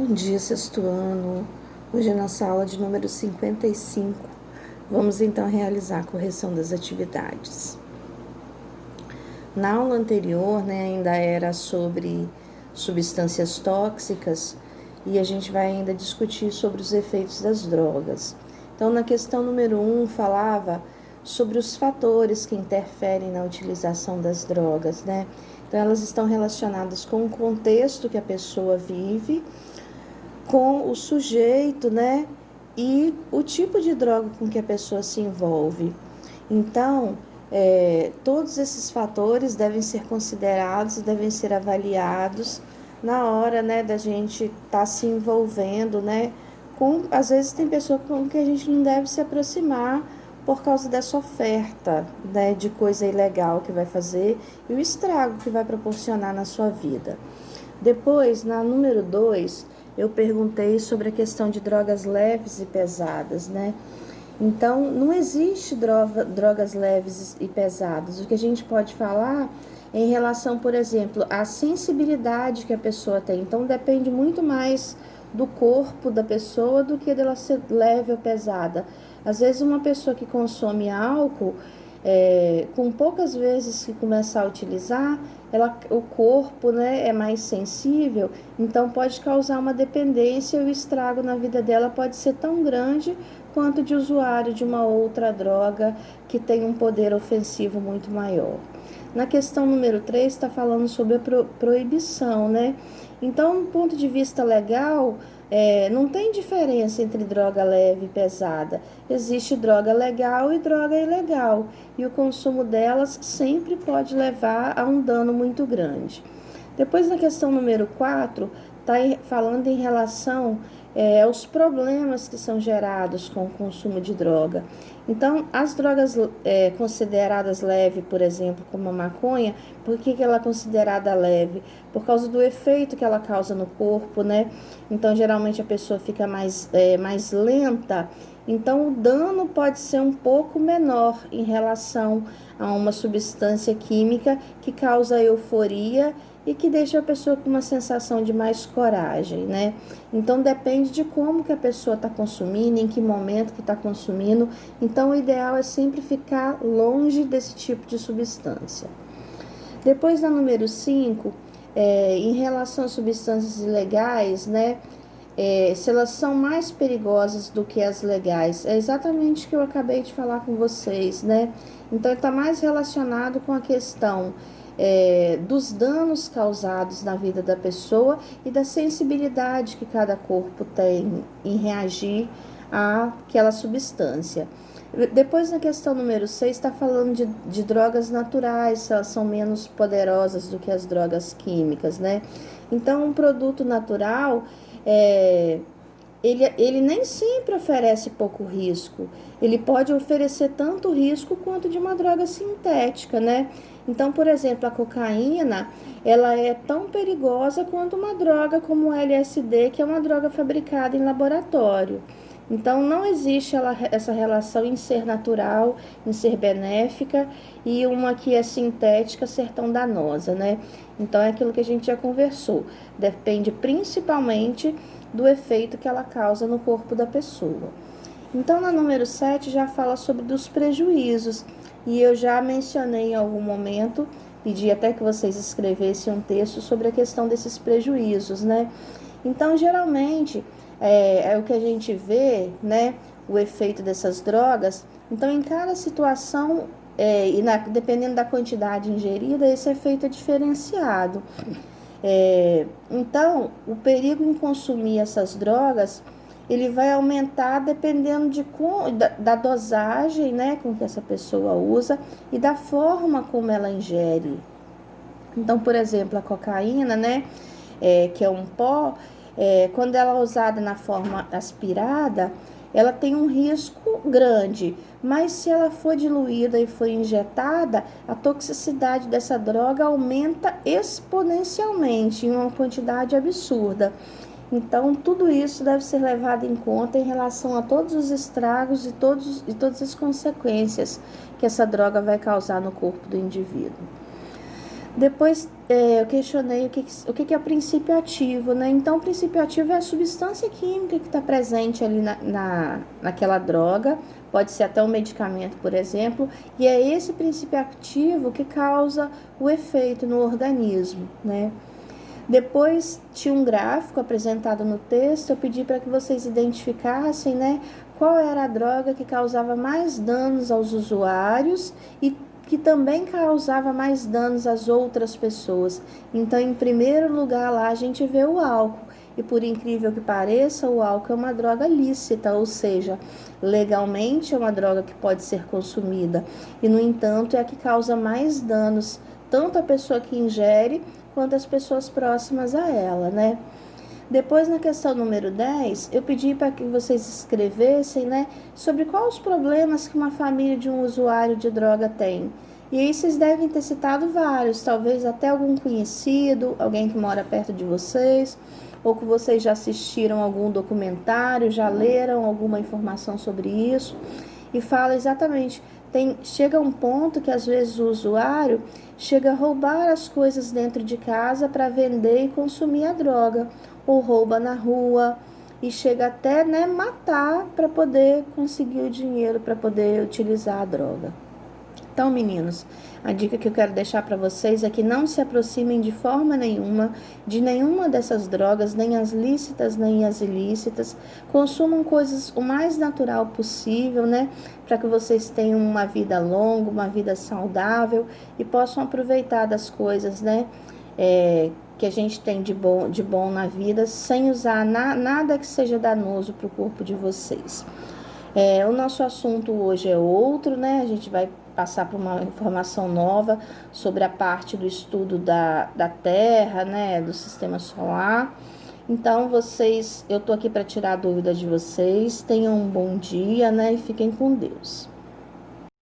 Bom dia, sexto ano. Hoje é nossa aula de número 55. Vamos então realizar a correção das atividades. Na aula anterior, ainda era sobre substâncias tóxicas e a gente vai ainda discutir sobre os efeitos das drogas. Então, na questão número 1, falava sobre os fatores que interferem na utilização das drogas, Então, elas estão relacionadas com o contexto que a pessoa vive, com o sujeito, e o tipo de droga com que a pessoa se envolve. Então, todos esses fatores devem ser considerados, devem ser avaliados na hora, da gente estar se envolvendo, às vezes tem pessoa com que a gente não deve se aproximar por causa dessa oferta, de coisa ilegal que vai fazer e o estrago que vai proporcionar na sua vida. Depois, na número 2, eu perguntei sobre a questão de drogas leves e pesadas, Então, não existe drogas leves e pesadas. O que a gente pode falar é em relação, por exemplo, à sensibilidade que a pessoa tem. Então, depende muito mais do corpo da pessoa do que dela ser leve ou pesada. Às vezes, uma pessoa que consome álcool, com poucas vezes que começar a utilizar, o corpo é mais sensível, então pode causar uma dependência e o estrago na vida dela pode ser tão grande quanto de usuário de uma outra droga que tem um poder ofensivo muito maior. Na questão número 3, está falando sobre a proibição, Então, do ponto de vista legal, não tem diferença entre droga leve e pesada. Existe droga legal e droga ilegal, e o consumo delas sempre pode levar a um dano muito grande. Depois, na questão número 4, está falando em relação aos problemas que são gerados com o consumo de droga. Então, as drogas consideradas leve, por exemplo, como a maconha, por que ela é considerada leve? Por causa do efeito que ela causa no corpo, Então, geralmente a pessoa fica mais lenta. Então, o dano pode ser um pouco menor em relação a uma substância química que causa euforia e que deixa a pessoa com uma sensação de mais coragem, Então, depende de como que a pessoa está consumindo, em que momento que está consumindo. Então, o ideal é sempre ficar longe desse tipo de substância. Depois, na número 5, em relação às substâncias ilegais, se elas são mais perigosas do que as legais. É exatamente o que eu acabei de falar com vocês, Então, está mais relacionado com a questão dos danos causados na vida da pessoa e da sensibilidade que cada corpo tem em reagir àquela substância. Depois, na questão número 6, está falando de drogas naturais, elas são menos poderosas do que as drogas químicas, Então, um produto natural, ele nem sempre oferece pouco risco. Ele pode oferecer tanto risco quanto de uma droga sintética, Então, por exemplo, a cocaína, ela é tão perigosa quanto uma droga como o LSD, que é uma droga fabricada em laboratório. Então, não existe essa relação em ser natural, em ser benéfica, e uma que é sintética ser tão danosa, Então, é aquilo que a gente já conversou. Depende principalmente do efeito que ela causa no corpo da pessoa. Então, na número 7, já fala sobre os prejuízos. E eu já mencionei em algum momento, pedi até que vocês escrevessem um texto sobre a questão desses prejuízos, Então, geralmente, é o que a gente vê, o efeito dessas drogas. Então, em cada situação, dependendo da quantidade ingerida, esse efeito é diferenciado. Então, o perigo em consumir essas drogas, ele vai aumentar dependendo da dosagem, com que essa pessoa usa e da forma como ela ingere. Então, por exemplo, a cocaína, que é um pó, quando ela é usada na forma aspirada, ela tem um risco grande, mas se ela for diluída e for injetada, a toxicidade dessa droga aumenta exponencialmente em uma quantidade absurda. Então, tudo isso deve ser levado em conta em relação a todos os estragos e todas as consequências que essa droga vai causar no corpo do indivíduo. Depois, eu questionei o que é o princípio ativo, né? Então, o princípio ativo é a substância química que está presente ali naquela droga, pode ser até um medicamento, por exemplo, e é esse princípio ativo que causa o efeito no organismo, né? Depois tinha um gráfico apresentado no texto, eu pedi para que vocês identificassem, né, qual era a droga que causava mais danos aos usuários e que também causava mais danos às outras pessoas. Então, em primeiro lugar, lá a gente vê o álcool. E por incrível que pareça, o álcool é uma droga lícita, ou seja, legalmente é uma droga que pode ser consumida. E, no entanto, é a que causa mais danos, tanto a pessoa que ingere, quanto as pessoas próximas a ela, né? Depois, na questão número 10, eu pedi para que vocês escrevessem, né, sobre quais os problemas que uma família de um usuário de droga tem. E aí vocês devem ter citado vários, talvez até algum conhecido, alguém que mora perto de vocês, ou que vocês já assistiram algum documentário, já leram alguma informação sobre isso, e fala exatamente, chega um ponto que às vezes o usuário chega a roubar as coisas dentro de casa para vender e consumir a droga, ou rouba na rua e chega até, né, matar para poder conseguir o dinheiro para poder utilizar a droga. Então, meninos, a dica que eu quero deixar para vocês é que não se aproximem de forma nenhuma de nenhuma dessas drogas, nem as lícitas, nem as ilícitas. Consumam coisas o mais natural possível, né? Para que vocês tenham uma vida longa, uma vida saudável e possam aproveitar das coisas, né? Que a gente tem de bom na vida, sem usar nada que seja danoso para o corpo de vocês. O nosso assunto hoje é outro, né? A gente vai passar por uma informação nova sobre a parte do estudo da Terra, né? Do sistema solar. Então, eu tô aqui para tirar a dúvida de vocês. Tenham um bom dia, né? E fiquem com Deus.